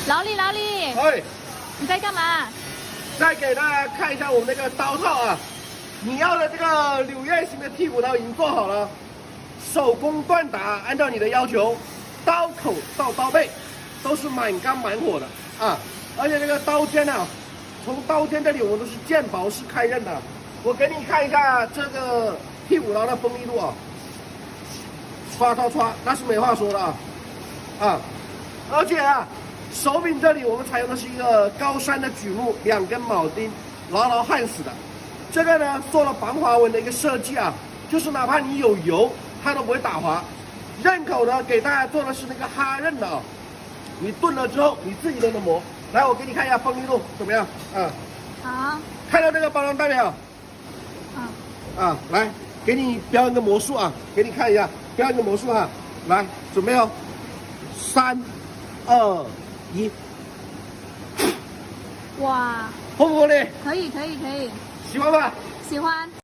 老李，哎，你在干嘛？再给大家看一下我们那个刀套啊，你要的这个柳叶型的剔骨刀已经做好了，手工锻打，按照你的要求，刀口到刀背都是满钢满火的啊，而且这个刀尖啊，从刀尖这里我们都是剑薄式开刃的。我给你看一下这个剔骨刀的锋利度啊，歘歘歘，那是没话说的啊，而且啊。手柄这里我们采用的是一个高山的榉木，2根铆钉，牢牢焊死的。这个呢做了防滑纹的一个设计啊，就是哪怕你有油，它都不会打滑。刃口呢给大家做的是那个哈刃的啊，你钝了之后你自己都能磨。来，我给你看一下锋利度怎么样？好。看到这个包装袋没有？来，给你标一个魔术啊，给你看一下，标一个魔术啊。来，准备哦，3、2、1，哇，锋不锋利？可以，喜欢吧？喜欢。